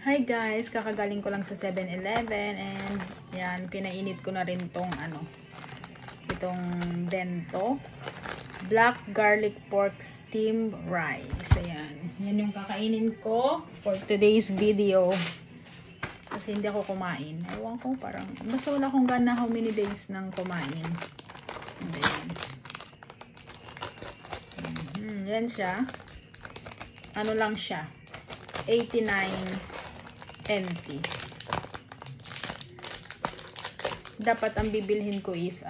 Hi guys, kakagaling ko lang sa 7-Eleven and yan, pinainit ko na rin tong itong bento. Black garlic pork steamed rice. Ayan, yan yung kakainin ko for today's video. Kasi hindi ako kumain. Ewan ko, parang basta wala akong gana how many days nang kumain. Ayan. Yan siya. Ano lang siya? 89 NT. Dapat ang bibilhin ko is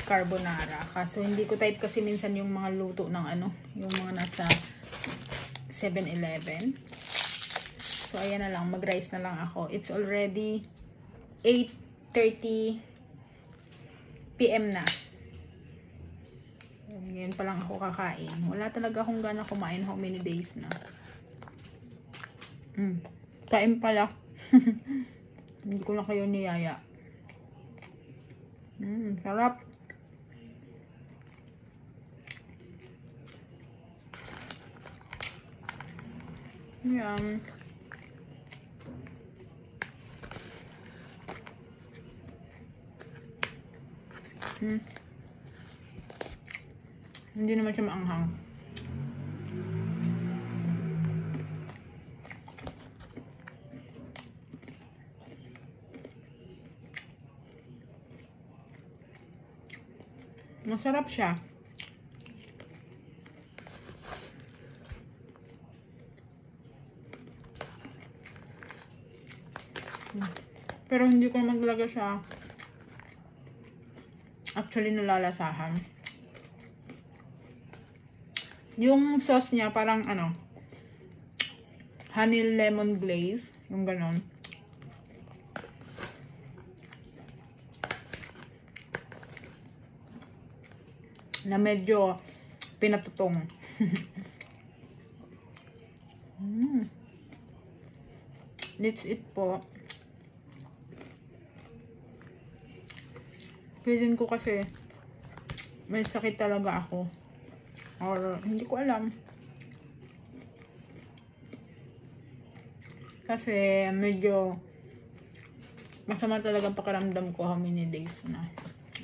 carbonara. Kaso hindi ko type kasi minsan yung mga luto ng yung mga nasa 7-Eleven. So ayan na lang, mag-rice na lang ako. It's already 8:30 PM na. Ngayon pa lang ako kakain. Wala talaga akong gana kumain how many days na. Kain pala. Hindi ko na kayo niyaya. Sarap. Yum. Hindi naman siya maanghang. Masarap siya. Pero hindi ko maglagay siya. Actually, nalalasahan. Yung sauce niya parang honey lemon glaze. Yung ganon. Na medyo pinatutong. Let's eat po. Feeling ko kasi may sakit talaga ako. Or hindi ko alam. Kasi medyo masama talaga ang pakiramdam ko how many days na.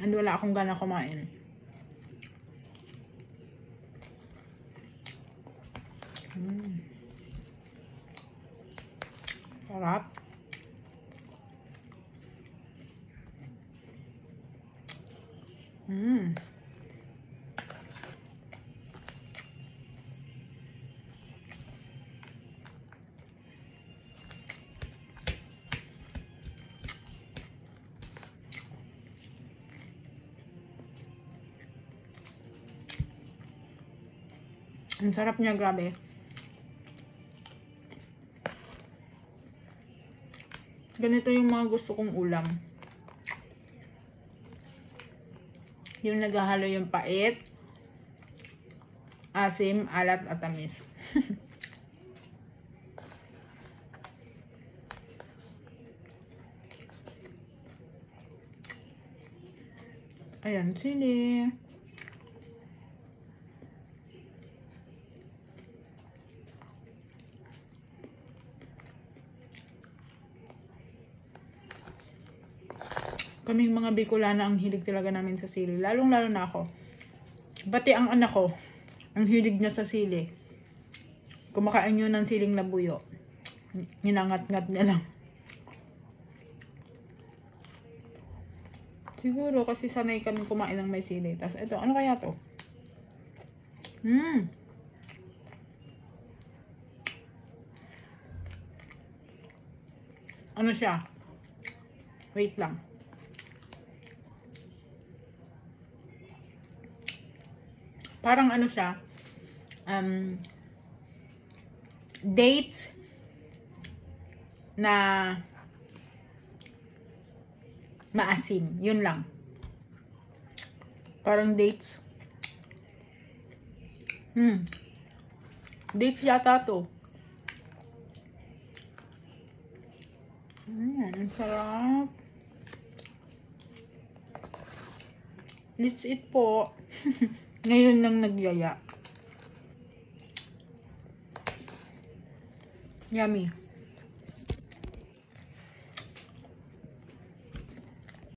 And wala akong gana kumain. Sarap. Ang sarap niya, grabe. Ganito yung mga gusto kong ulam. Yung naghahalo yung pait, asim, alat, at tamis. Ayan, sili. Kaming mga Bicolana ang hilig talaga namin sa sili. Lalong-lalo na ako. Pati ang anak ko, ang hilig niya sa sili. Kumakain yun ng siling labuyo. Ninangat-ngat niya lang. Siguro kasi sanay kami kumain ng may sili. Tapos ito, ano kaya to? Ano siya? Wait lang. Parang siya, dates na maasim. Yun lang. Parang dates. Dates yata to. Ang sarap. Let's eat po. Ngayon lang nagyaya. Yummy.